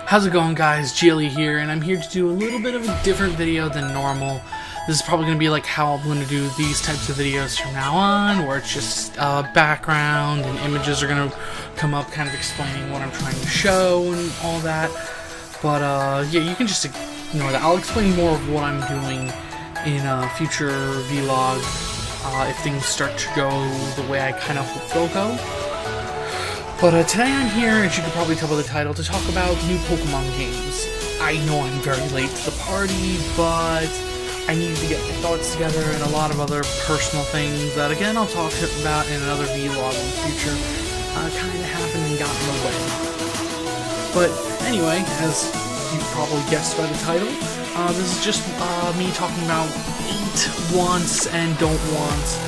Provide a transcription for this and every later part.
How's it going, guys? Jilly here, and I'm here to do a little bit of a different video than normal. This is probably going to be like how I'm going to do these types of videos from now on, where it's just background and images are going to come up kind of explaining what I'm trying to show and all that. But yeah, you can just ignore that. I'll explain more of what I'm doing in a future vlog if things start to go the way I kind of hope they'll go. But today I'm here, as you can probably tell by the title, to talk about new Pokemon games. I know I'm very late to the party, but I need to get my thoughts together and a lot of other personal things that, again, I'll talk about in another vlog in the future, kind of happened and got in the way. But anyway, as you probably guessed by the title, this is just me talking about 8 wants and don't wants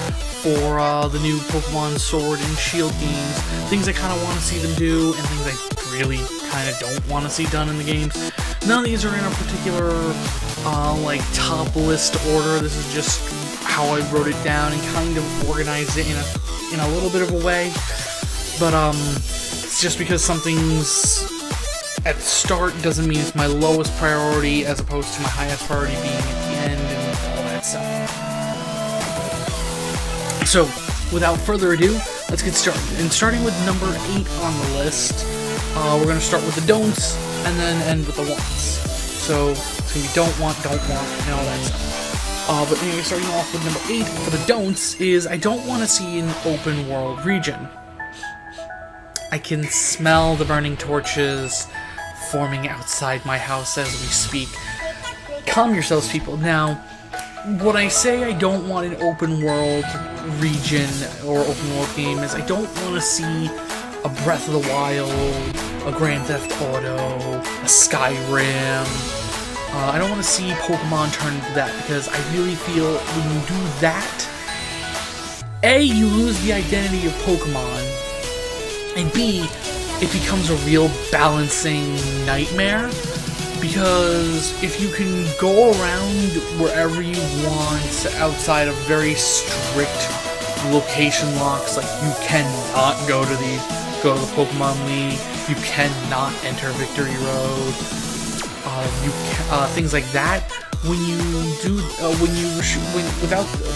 for the new Pokemon Sword and Shield games. Things I kind of want to see them do, and things I really kind of don't want to see done in the games. None of these are in a particular, like, top list order. This is just how I wrote it down and kind of organized it in a little bit of a way. But, it's just because something's at the start doesn't mean it's my lowest priority as opposed to my highest priority being at the end and all that stuff. So, without further ado, let's get started. And starting with number 8 on the list, we're going to start with the don'ts, and then end with the wants. So, it's going to be don't want, and all that stuff. But anyway, starting off with number 8 for the don'ts is I don't want to see an open world region. I can smell the burning torches forming outside my house as we speak. Calm yourselves, people. Now, when I say I don't want an open world region or open world game is I don't want to see a Breath of the Wild, a Grand Theft Auto, a Skyrim. I don't want to see Pokemon turn into that, because I really feel when you do that, A, you lose the identity of Pokemon, and B, it becomes a real balancing nightmare. Because if you can go around wherever you want outside of very strict location locks, like you cannot go to the Pokemon League, you cannot enter Victory Road, things like that. When you do,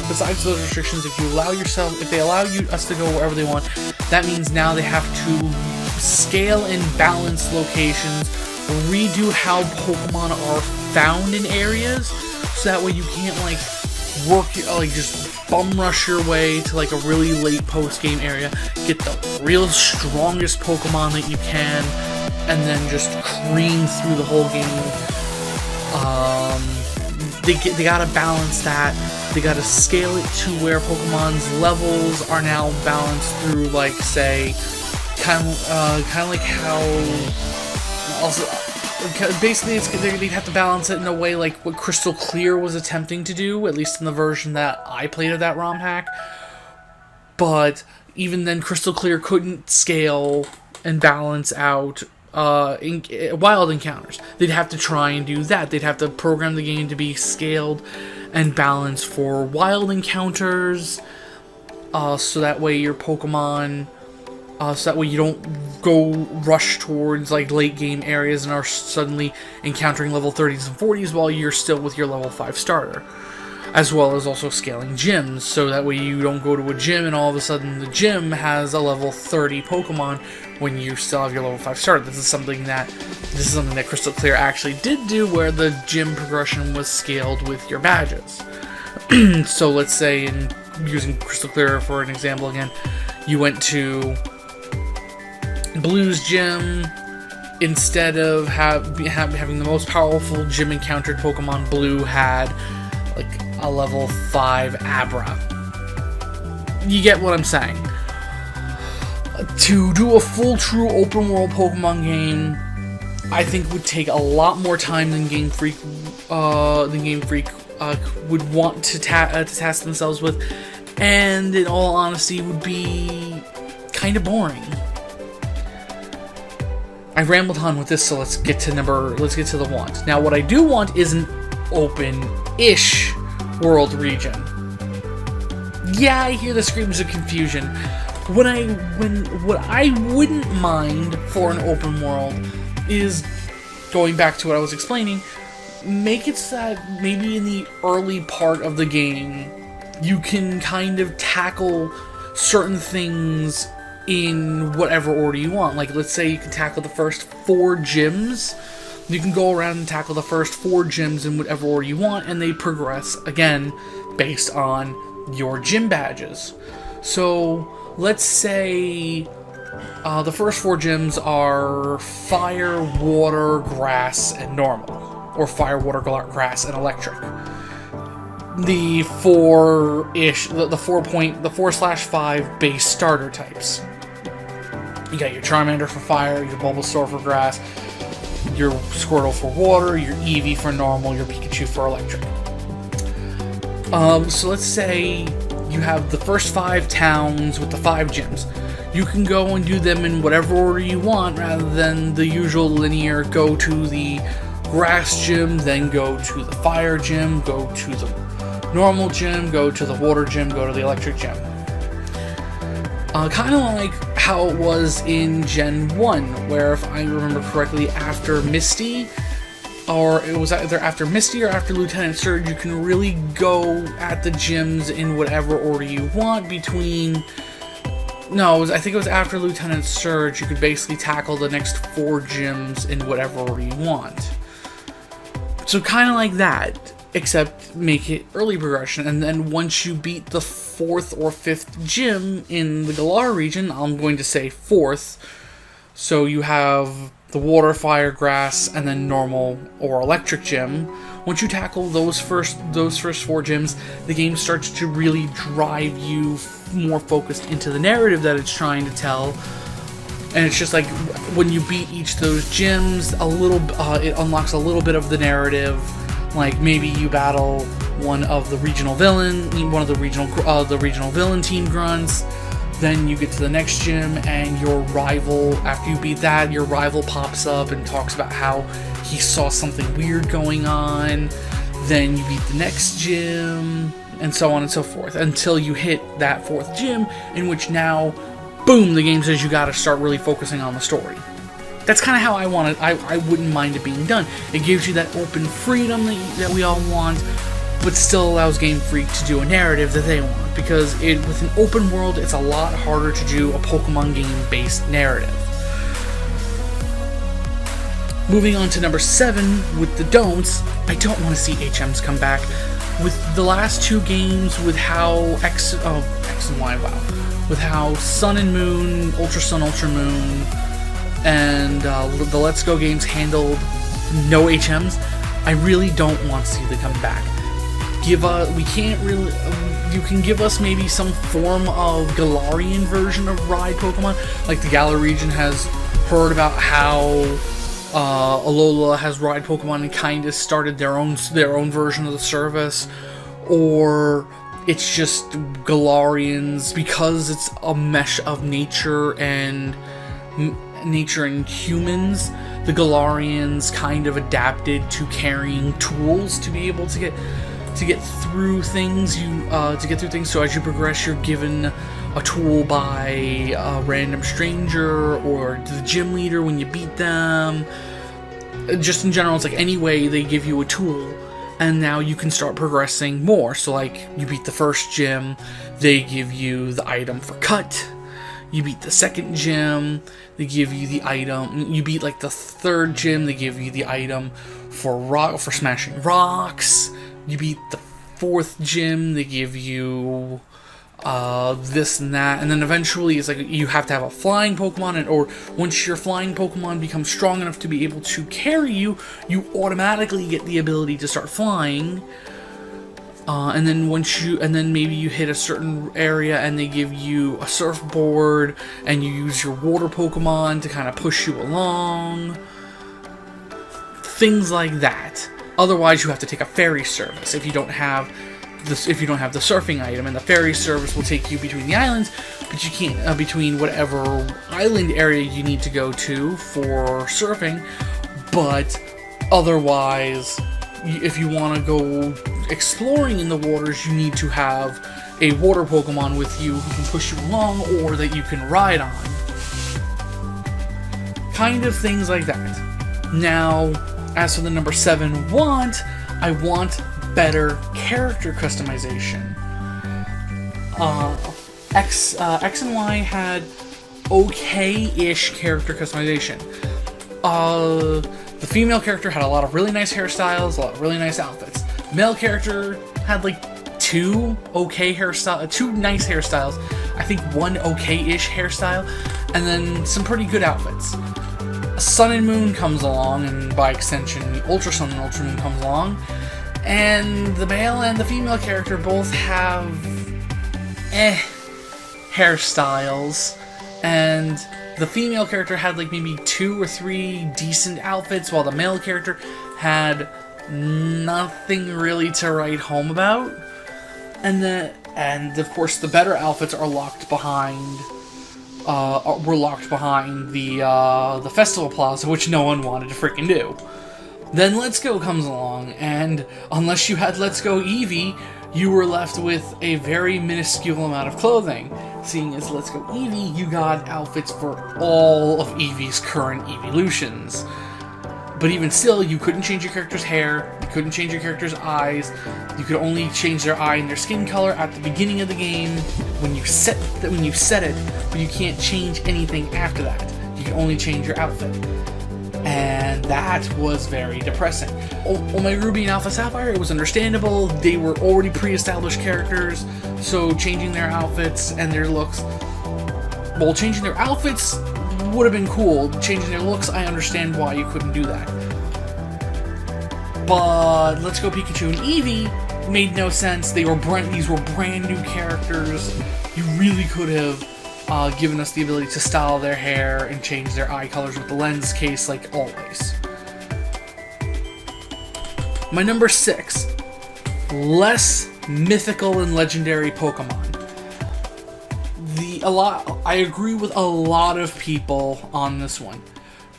besides those restrictions, if they allow us to go wherever they want, that means now they have to scale and balance locations, redo how Pokemon are found in areas, so that way you can't just bum rush your way to like a really late post-game area, get the real strongest Pokemon that you can, and then just cream through the whole game. They gotta balance that. They gotta scale it to where Pokemon's levels are now balanced through, like, say, kind of like how. Also, basically, they'd have to balance it in a way like what Crystal Clear was attempting to do, at least in the version that I played of that ROM hack. But even then, Crystal Clear couldn't scale and balance out wild encounters. They'd have to try and do that. They'd have to program the game to be scaled and balanced for wild encounters, so that way your Pokemon... so that way you don't go rush towards like late game areas and are suddenly encountering level 30s and 40s while you're still with your level 5 starter. As well as also scaling gyms, so that way you don't go to a gym and all of a sudden the gym has a level 30 Pokemon when you still have your level 5 starter. This is something that Crystal Clear actually did do, where the gym progression was scaled with your badges. So let's say, in using Crystal Clear for an example again, you went to Blue's gym. Instead of having the most powerful gym encountered Pokemon, Blue had like a level 5 Abra. You get what I'm saying. To do a full true open world Pokemon game, I think would take a lot more time than Game Freak would want to task themselves with, and in all honesty would be kind of boring. I rambled on with this, so let's get to the want. Now, what I do want is an open-ish world region. Yeah, I hear the screams of confusion. What I wouldn't mind for an open world is going back to what I was explaining, make it so that maybe in the early part of the game, you can kind of tackle certain things in whatever order you want. Like, let's say you can tackle the first 4 gyms. You can go around and tackle the first 4 gyms in whatever order you want, and they progress, again, based on your gym badges. So, let's say the first 4 gyms are Fire, Water, Grass, and Normal. Or Fire, Water, Grass, and Electric. The 4-ish, the 4/5 base starter types. You got your Charmander for Fire, your Bulbasaur for Grass, your Squirtle for Water, your Eevee for Normal, your Pikachu for Electric. So let's say you have the first 5 towns with the 5 gyms. You can go and do them in whatever order you want, rather than the usual linear go to the Grass gym, then go to the Fire gym, go to the Normal gym, go to the Water gym, go to the Electric gym. Kind of like how it was in Gen 1, where if I remember correctly, after Misty, or it was either after Misty or after Lieutenant Surge, you can really go at the gyms in whatever order you want between... No, I think it was after Lieutenant Surge, you could basically tackle the next 4 gyms in whatever order you want. So kind of like that, except make it early progression, and then once you beat the 4th or 5th gym in the Galar region, I'm going to say 4th, so you have the Water, Fire, Grass, and then Normal or Electric gym. Once you tackle those first 4 gyms, the game starts to really drive you more focused into the narrative that it's trying to tell. And it's just like, when you beat each of those gyms, it unlocks a little bit of the narrative. Like, maybe you battle one of the regional villain team grunts. Then you get to the next gym, and your rival, after you beat that, your rival pops up and talks about how he saw something weird going on. Then you beat the next gym, and so on and so forth, until you hit that 4th gym, in which now, boom, the game says you gotta start really focusing on the story. That's kind of how I want it. I wouldn't mind it being done. It gives you that open freedom that we all want, but still allows Game Freak to do a narrative that they want. Because with an open world, it's a lot harder to do a Pokemon game-based narrative. Moving on to number 7, with the don'ts, I don't want to see HMs come back. With the last 2 games, with how X and Y, wow. With how Sun and Moon, Ultra Sun, Ultra Moon, and the Let's Go games handled no HMs, I really don't want to see them come back. You can give us maybe some form of Galarian version of Ride Pokemon, like the Galar region has heard about how Alola has Ride Pokemon and kind of started their own version of the service, or it's just Galarians, because it's a mesh of nature and humans. The Galarians kind of adapted to carrying tools to be able to get through things. So as you progress, you're given a tool by a random stranger or the gym leader when you beat them. Just in general, it's like any way they give you a tool, and now you can start progressing more. So like, you beat the first gym, they give you the item for Cut. You beat the second gym, they give you the item. You beat like the 3rd gym, they give you the item for smashing rocks. You beat the 4th gym, they give you this and that, and then eventually it's like you have to have a flying Pokemon, or once your flying Pokemon becomes strong enough to be able to carry you, you automatically get the ability to start flying. And then maybe you hit a certain area and they give you a surfboard, and you use your water Pokemon to kind of push you along. Things like that. Otherwise, you have to take a ferry service if you don't have the surfing item, and the ferry service will take you between the islands, but you can't between whatever island area you need to go to for surfing. But otherwise, if you want to go exploring in the waters, you need to have a water Pokemon with you who can push you along, or that you can ride on. Kind of things like that. Now, as for the number 7 want, I want better character customization. X and Y had okay-ish character customization. The female character had a lot of really nice hairstyles, a lot of really nice outfits. The male character had like two nice hairstyles, I think one okay-ish hairstyle, and then some pretty good outfits. Sun and Moon comes along, and by extension, Ultra Sun and Ultra Moon comes along, and the male and the female character both have hairstyles, and the female character had like maybe 2 or 3 decent outfits, while the male character had nothing really to write home about. And of course, the better outfits are locked behind. Were locked behind the festival plaza, which no one wanted to freaking do. Then Let's Go comes along, and unless you had Let's Go Eevee, you were left with a very minuscule amount of clothing. Seeing as Let's Go Eevee, you got outfits for all of Eevee's current evolutions. But even still, you couldn't change your character's hair, you couldn't change your character's eyes, you could only change their eye and their skin color at the beginning of the game when you set it, but you can't change anything after that. You can only change your outfit. And that was very depressing. Omega Ruby and Alpha Sapphire, it was understandable. They were already pre-established characters, so changing their outfits and their looks... Well, changing their outfits would have been cool. Changing their looks, I understand why you couldn't do that. But Let's Go Pikachu and Eevee made no sense. These were brand new characters. You really could have given us the ability to style their hair and change their eye colors with the lens case, like always. My number 6, less mythical and legendary Pokemon. I agree with a lot of people on this one.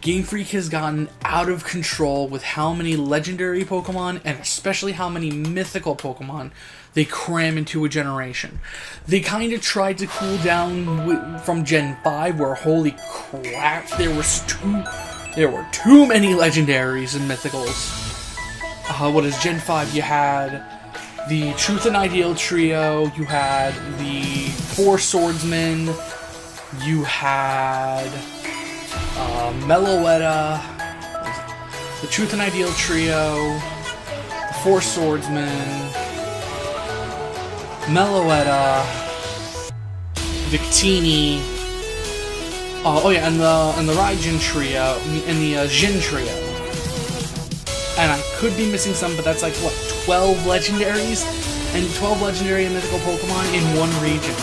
Game Freak has gotten out of control with how many legendary Pokemon, and especially how many mythical Pokemon, they cram into a generation. They kind of tried to cool down from Gen 5, where holy crap, there were too many legendaries and mythicals. What is Gen 5? You had the Truth and Ideal trio, you had the 4 swordsmen, you had Meloetta, the Truth and Ideal trio, the 4 swordsmen, Meloetta, Victini, and the Raijin trio, and the Jin trio. And I could be missing some, but that's like, what, 12 legendaries? And 12 legendary and mythical Pokemon in one region.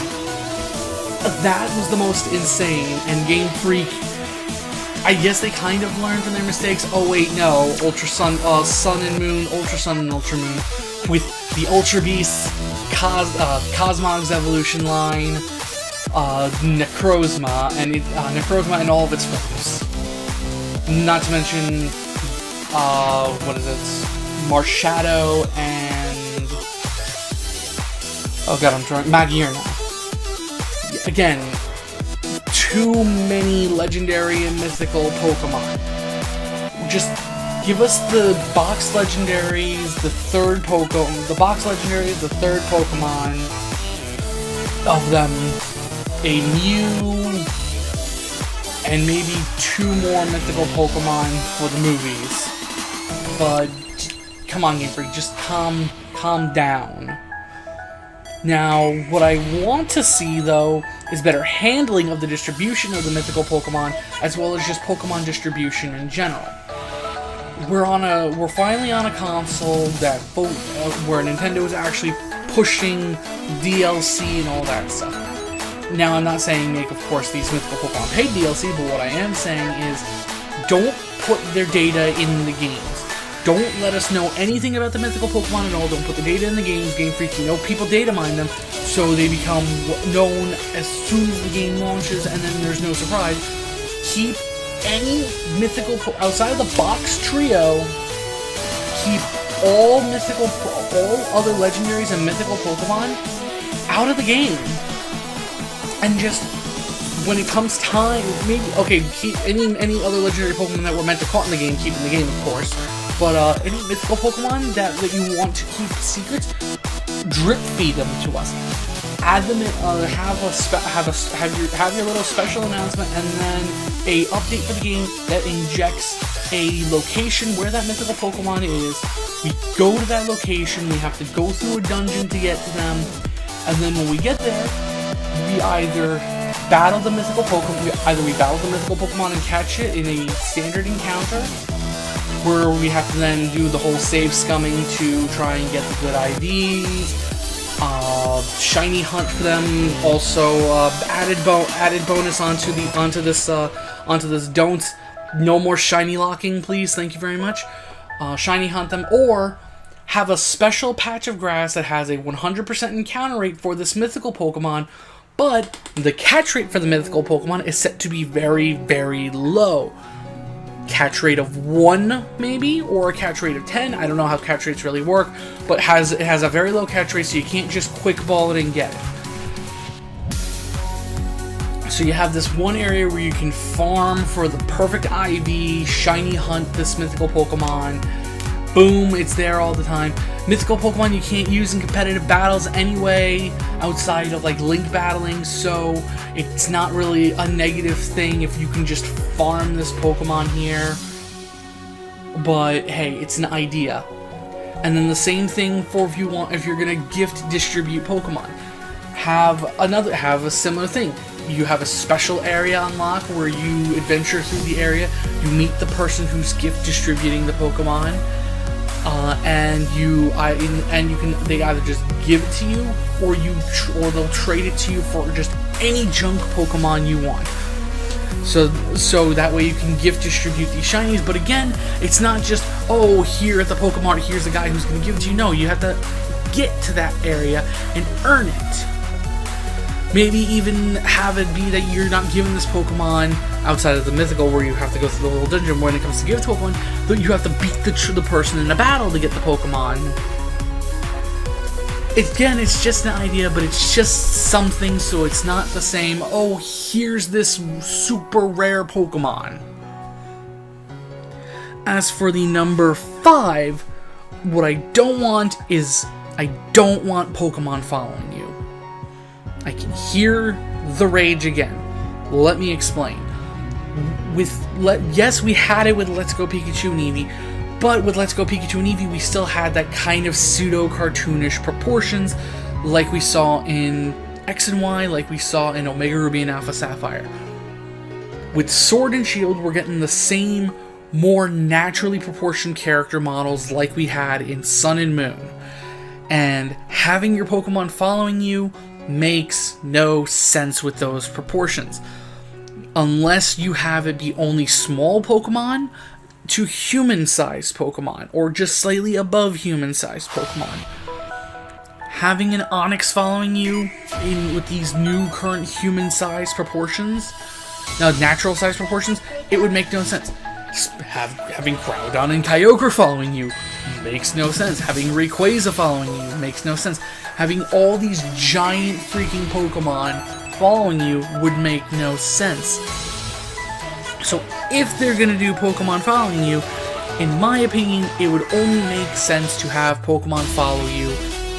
That was the most insane, and Game Freak, I guess they kind of learned from their mistakes. Oh wait, no, Ultra Sun, Sun and Moon, Ultra Sun and Ultra Moon, with the Ultra Beasts, Cosmog's evolution line, Necrozma, and all of its forms. Not to mention, Marshadow and... Oh god, I'm drawing... Magier now. Again, too many legendary and mythical Pokemon. Just give us the box legendaries, the third Pokemon of them, a Mew, and maybe 2 more mythical Pokemon for the movies. But come on, Game Freak, just calm down. Now, what I want to see, though, is better handling of the distribution of the mythical Pokemon, as well as just Pokemon distribution in general. We're finally on a console that where Nintendo is actually pushing DLC and all that stuff. Now, I'm not saying make, of course, these mythical Pokemon paid DLC, but what I am saying is don't put their data in the games. Don't let us know anything about the mythical Pokemon at all. Don't put the data in the games. Game Freak, people data mine them, so they become known as soon as the game launches, and then there's no surprise. Keep any mythical outside of the box trio. Keep all other legendaries and mythical Pokemon out of the game, and just when it comes time, maybe, okay, keep any other legendary Pokemon that were meant to caught in the game, keep in the game, of course. But any mythical Pokemon that you want to keep secrets, drip feed them to us. Add them in, have your little special announcement, and then a update for the game that injects a location where that mythical Pokemon is. We go to that location. We have to go through a dungeon to get to them, and then when we get there, we either battle the mythical Pokemon and catch it in a standard encounter, where we have to then do the whole save scumming to try and get the good IVs, shiny hunt for them. Also, added bonus onto this. Don't, no more shiny locking, please. Thank you very much. Shiny hunt them, or have a special patch of grass that has a 100% encounter rate for this mythical Pokemon, but the catch rate for the mythical Pokemon is set to be very, very low. Catch rate of 1, maybe, or a catch rate of 10. I don't know how catch rates really work, but it has a very low catch rate, so you can't just quick ball it and get it. So you have this one area where you can farm for the perfect IV, shiny hunt this mythical Pokemon. Boom, it's there all the time. Mythical Pokemon you can't use in competitive battles anyway, outside of like link battling, so it's not really a negative thing if you can just farm this Pokemon here. But hey, it's an idea. And then the same thing for if you're gonna gift distribute Pokemon. Have a similar thing. You have a special area unlocked where you adventure through the area, you meet the person who's gift distributing the Pokemon, and they either just give it to you, or they'll trade it to you for just any junk Pokemon you want. So that way you can gift distribute these shinies. But again, it's not just, oh, here at the Pokemon, here's the guy who's going to give it to you. No, you have to get to that area and earn it. Maybe even have it be that you're not given this Pokemon outside of the mythical, where you have to go through the little dungeon. When it comes to give it to Pokemon, that you have to beat the person in a battle to get the Pokemon. Again, it's just an idea, but it's just something, so it's not the same, oh, here's this super rare Pokemon. As for the number 5, what I don't want is, I don't want Pokemon following you. I can hear the rage again. Let me explain. Yes, we had it with Let's Go Pikachu and Eevee, but with Let's Go Pikachu and Eevee, we still had that kind of pseudo-cartoonish proportions like we saw in X and Y, like we saw in Omega Ruby and Alpha Sapphire. With Sword and Shield, we're getting the same, more naturally proportioned character models like we had in Sun and Moon. And having your Pokemon following you makes no sense with those proportions. Unless you have it be only small Pokemon to human-sized Pokemon, or just slightly above human-sized Pokemon. Having an Onix following you with these new current human-sized proportions, natural-sized proportions, it would make no sense. Having Groudon and Kyogre following you makes no sense. Having Rayquaza following you makes no sense. Having all these giant freaking Pokemon following you would make no sense. So if they're gonna do Pokemon following you, in my opinion, it would only make sense to have Pokemon follow you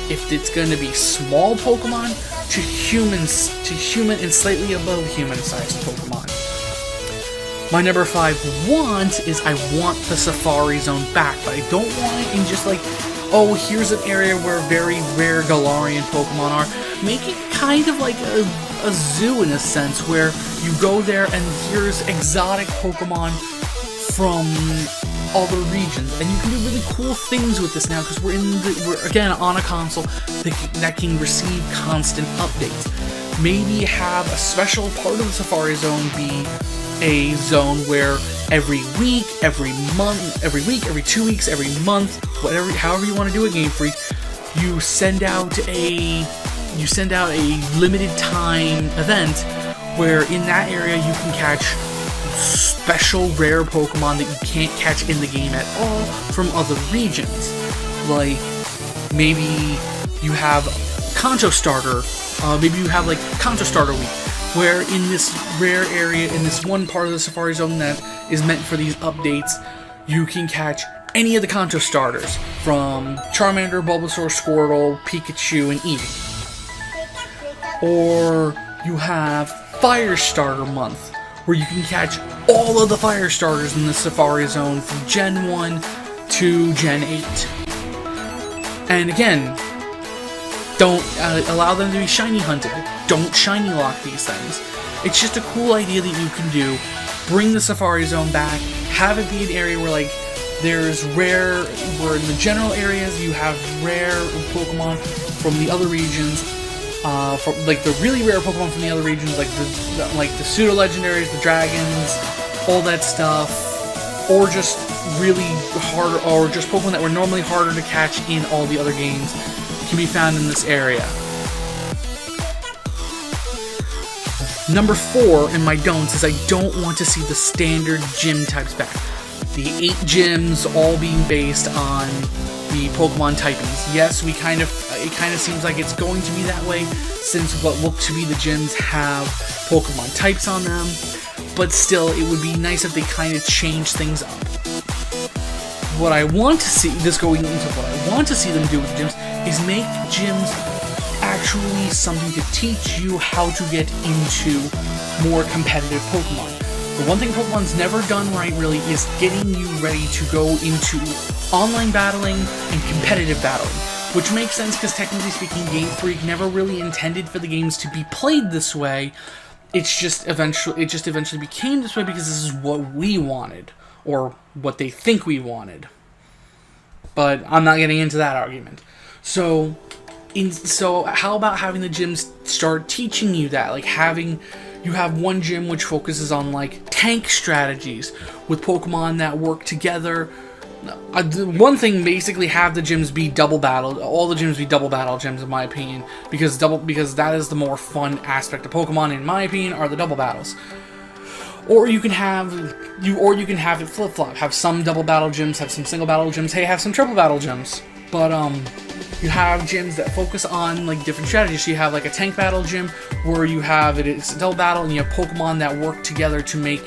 if it's gonna be small Pokemon to human and slightly above human-sized Pokemon. My number 5 want is I want the Safari Zone back, but I don't want it in just like, oh, here's an area where very rare Galarian Pokemon are. Make it kind of like a zoo in a sense, where you go there and here's exotic Pokemon from other regions, and you can do really cool things with this now because we're again on a console that can receive constant updates. Maybe have a special part of the Safari Zone be a zone where every week, every 2 weeks, every month, however you want to do it, Game Freak, you send out a limited time event where in that area you can catch special rare Pokemon that you can't catch in the game at all from other regions. Like, maybe you have Kanto Starter, maybe you have like Kanto Starter Week, where in this rare area, in this one part of the Safari Zone that is meant for these updates, you can catch any of the Kanto starters, from Charmander, Bulbasaur, Squirtle, Pikachu, and Eevee. Or you have Fire Starter Month, where you can catch all of the Fire Starters in the Safari Zone from Gen 1 to Gen 8. And again, don't allow them to be shiny hunted. Don't shiny lock these things. It's just a cool idea that you can do. Bring the Safari Zone back. Have it be an area where, like, there's rare, where in the general areas you have rare Pokemon from the other regions. From, like, the really rare Pokemon from the other regions, like the pseudo legendaries, the dragons, all that stuff, or just really hard, or just Pokemon that were normally harder to catch in all the other games, can be found in this area. Number 4 in my don'ts is I don't want to see the standard gym types back. The 8 gyms all being based on the Pokemon typings. Yes, it kind of seems like it's going to be that way, since what look to be the gyms have Pokemon types on them, but still, it would be nice if they kind of change things up. What I want to see, this going into what I want to see them do with the gyms, is make gyms actually something to teach you how to get into more competitive Pokemon. The one thing Pokemon's never done right, really, is getting you ready to go into online battling and competitive battling, which makes sense because technically speaking, Game Freak never really intended for the games to be played this way. It just eventually became this way because this is what we wanted, or what they think we wanted. But I'm not getting into that argument. So how about having the gyms start teaching you that? Like you have one gym which focuses on like tank strategies with Pokemon that work together. One thing, basically have the gyms be double battled. All the gyms be double battle gyms, in my opinion, because that is the more fun aspect of Pokemon, in my opinion, are the double battles. Or you can have it flip flop. Have some double battle gyms, have some single battle gyms. Hey, have some triple battle gyms. But you have gyms that focus on like different strategies. So you have like a tank battle gym where it's a double battle, and you have Pokemon that work together to make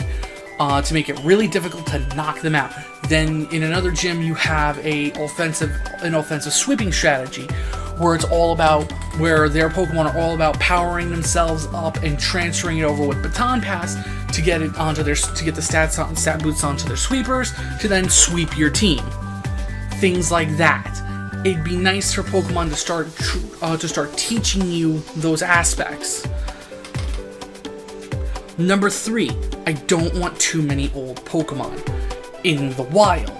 it really difficult to knock them out. Then in another gym you have an offensive sweeping strategy, where their Pokemon are all about powering themselves up and transferring it over with Baton Pass to get the stat boosts onto their sweepers to then sweep your team. Things like that. It'd be nice for Pokemon to start teaching you those aspects. Number 3, I don't want too many old Pokemon in the wild.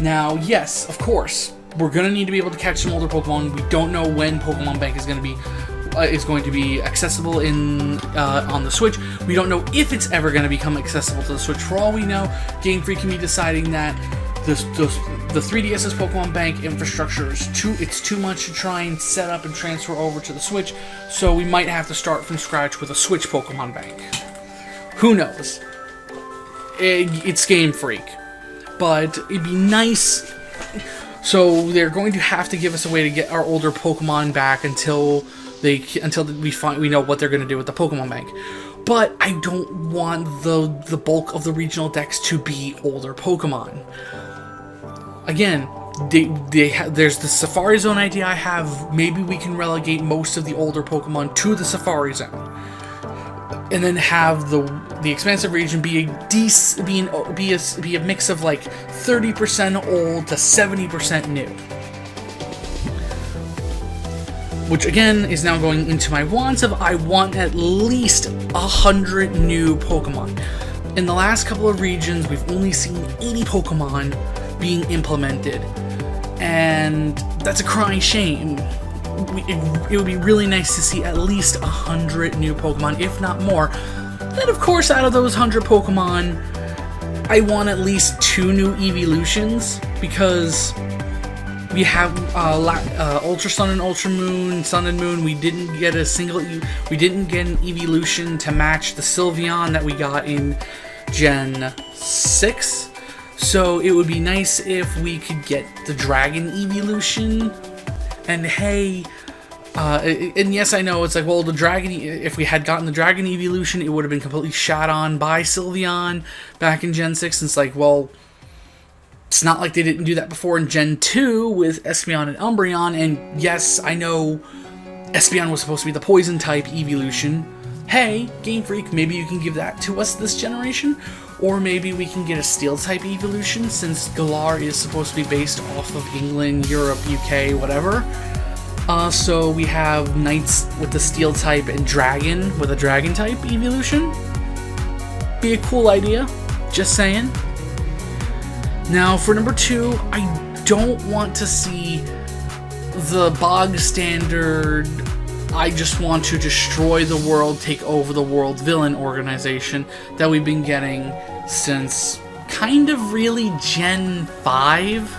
Now, yes, of course, we're gonna need to be able to catch some older Pokemon. We don't know when Pokemon Bank is going to be accessible on the Switch. We don't know if it's ever going to become accessible to the Switch. For all we know, Game Freak can be deciding that the 3DS's Pokemon Bank infrastructure is too much to try and set up and transfer over to the Switch, so we might have to start from scratch with a Switch Pokemon Bank. Who knows? It's Game Freak. But it'd be nice. So they're going to have to give us a way to get our older Pokemon back until we know what they're going to do with the Pokemon Bank. But I don't want the bulk of the regional decks to be older Pokemon. Again, there's the Safari Zone idea I have. Maybe we can relegate most of the older Pokemon to the Safari Zone, and then have the expansive region be a mix of like 30% old to 70% new. Which again is now going into my wants of I want at least 100 new Pokemon. In the last couple of regions, we've only seen 80 Pokemon being implemented, and that's a crying shame. It would be really nice to see at least 100 new Pokemon, if not more. Then, of course, out of those 100 Pokemon, I want at least 2 new evolutions, because we have Ultra Sun and Ultra Moon, Sun and Moon. We didn't get an evolution to match the Sylveon that we got in Gen 6. So it would be nice if we could get the Dragon evolution. And hey, And yes, I know it's like, well, the dragon. If we had gotten the dragon evolution, it would have been completely shot on by Sylveon back in Gen 6. And it's like, well, it's not like they didn't do that before in Gen 2 with Espeon and Umbreon. And yes, I know Espeon was supposed to be the poison type evolution. Hey, Game Freak, maybe you can give that to us this generation. Or maybe we can get a steel type evolution, since Galar is supposed to be based off of England, Europe, UK, whatever. So we have Knights with the steel type and Dragon with a dragon type evolution. Be a cool idea, just saying. Now for number 2, I don't want to see the bog standard, I just want to destroy the world, take over the world villain organization that we've been getting since kind of really Gen 5.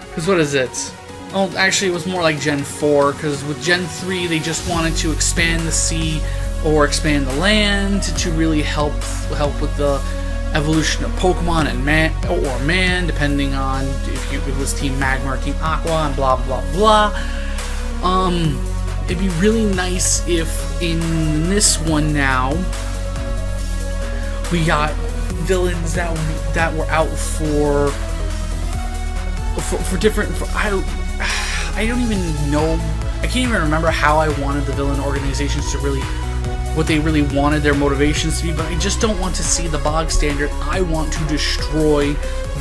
Because what is it? Oh, actually, it was more like Gen 4, because with Gen 3, they just wanted to expand the sea or expand the land to really help with the evolution of Pokemon and man, depending on if it was Team Magma or Team Aqua, and blah blah blah. It'd be really nice if in this one now we got villains that were out for different. I don't even know. I can't even remember how I wanted the villain organizations to really, what they really wanted their motivations to be, but I just don't want to see the bog standard. I want to destroy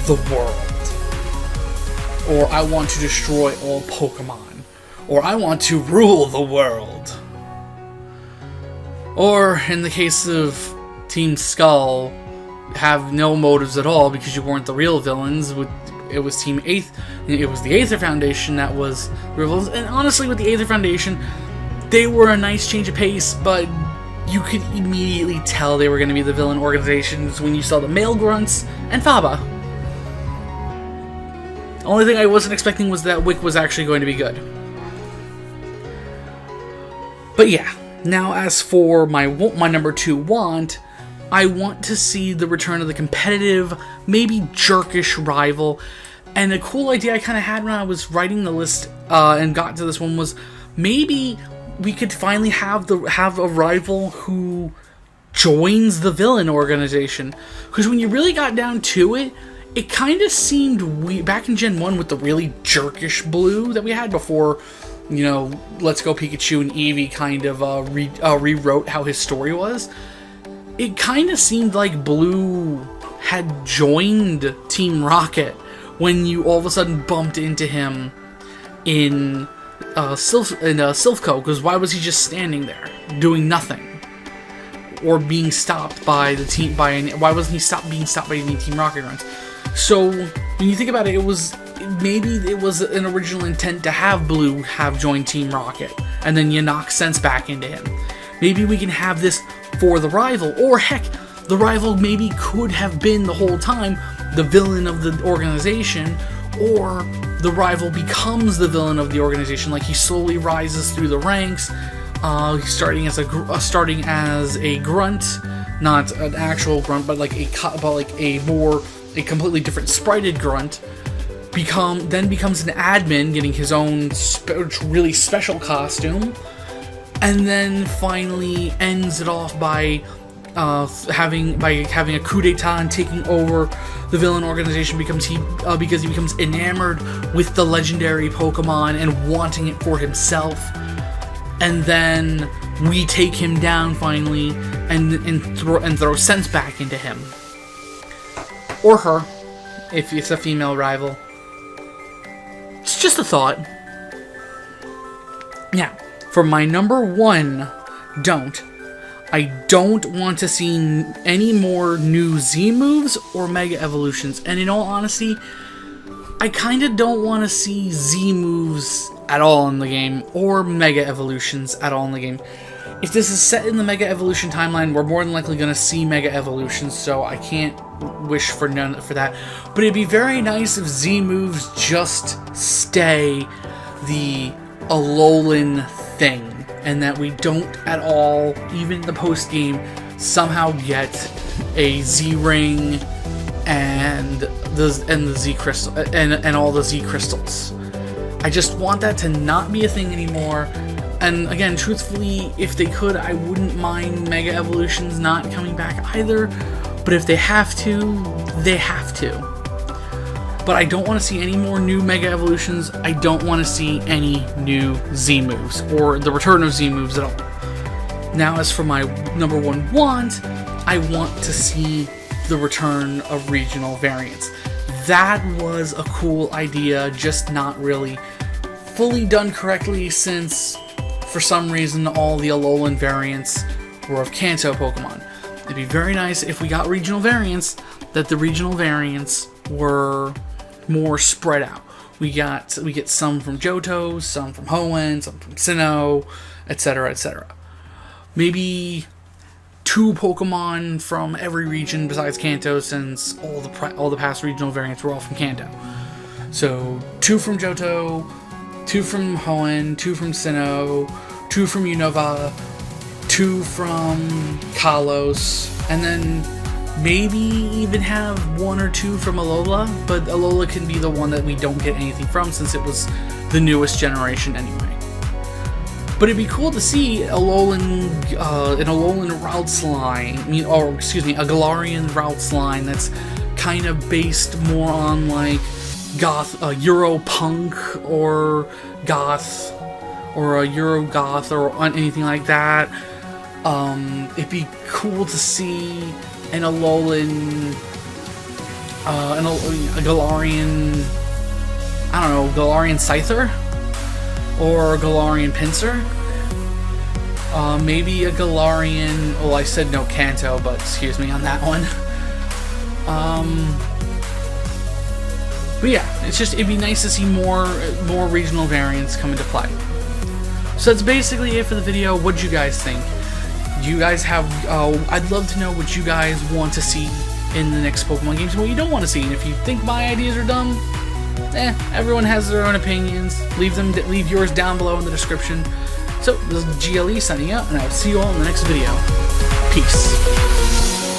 the world. Or I want to destroy all Pokemon. Or I want to rule the world. Or, in the case of Team Skull, have no motives at all because you weren't the real villains. It was Team Eighth. It was the Aether Foundation that was real villains. And honestly, with the Aether Foundation, they were a nice change of pace, but you could immediately tell they were going to be the villain organizations when you saw the male grunts and Faba. The only thing I wasn't expecting was that Wick was actually going to be good. But yeah, now as for my number 2 want, I want to see the return of the competitive, maybe jerkish rival. And a cool idea I kind of had when I was writing the list and got to this one was maybe we could finally have a rival who joins the villain organization. Because when you really got down to it, it kind of seemed weird back in Gen 1 with the really jerkish blue that we had before, you know, Let's Go Pikachu and Eevee kind of rewrote how his story was. It kind of seemed like Blue had joined Team Rocket when you all of a sudden bumped into him in Silphco, because why was he just standing there doing nothing, or being stopped by the team why wasn't he being stopped by any Team Rocket runs? So when you think about it, maybe it was an original intent to have Blue have joined Team Rocket, and then you knock sense back into him. Maybe we can have this for the rival, or heck, the rival maybe could have been the whole time the villain of the organization, or the rival becomes the villain of the organization. Like he slowly rises through the ranks, starting as a grunt, not an actual grunt, but like a completely different sprited grunt. Then becomes an admin, getting his own really special costume, and then finally ends it off by having a coup d'etat and taking over the villain organization because he becomes enamored with the legendary Pokemon and wanting it for himself, and then we take him down finally and throw sense back into him, or her if it's a female rival. It's just a thought. Now, for my number 1 I don't want to see any more new Z moves or Mega Evolutions. And in all honesty, I kind of don't want to see Z moves at all in the game, or Mega Evolutions at all in the game. If this is set in the Mega Evolution timeline, we're more than likely going to see Mega Evolutions, so I can't wish for none for that. But it'd be very nice if Z moves just stay the Alolan thing, and that we don't at all, even in the post-game, somehow get a Z-Ring and the Z crystal and all the Z crystals. I just want that to not be a thing anymore. And again, truthfully, if they could, I wouldn't mind Mega Evolutions not coming back either. But if they have to, they have to. But I don't want to see any more new Mega Evolutions. I don't want to see any new Z moves, or the return of Z moves at all. Now, as for my number one want, I want to see the return of regional variants. That was a cool idea, just not really fully done correctly, since for some reason all the Alolan variants were of Kanto Pokemon. It'd be very nice if we got regional variants, that the regional variants were more spread out. We get some from Johto, some from Hoenn, some from Sinnoh, etc., etc. Maybe 2 Pokemon from every region besides Kanto, since all the past regional variants were all from Kanto. So 2 from Johto, 2 from Hoenn, 2 from Sinnoh, 2 from Unova, 2 from Kalos, and then maybe even have 1 or 2 from Alola, but Alola can be the one that we don't get anything from, since it was the newest generation anyway. But it'd be cool to see an Alolan Routes line, a Galarian Routes line that's kind of based more on like Goth, Euro Punk, or Goth, or a Euro Goth, or anything like that. It'd be cool to see an Alolan, a Galarian, I don't know, Galarian Scyther, or a Galarian Pinsir. Maybe a Galarian, well, I said no Kanto, but excuse me on that one. But yeah, it'd be nice to see more regional variants come into play. So that's basically it for the video. What'd you guys think? Do you guys have, I'd love to know what you guys want to see in the next Pokemon games and what you don't want to see. And if you think my ideas are dumb, everyone has their own opinions. Leave yours down below in the description. So, this is GLE signing out, and I'll see you all in the next video. Peace.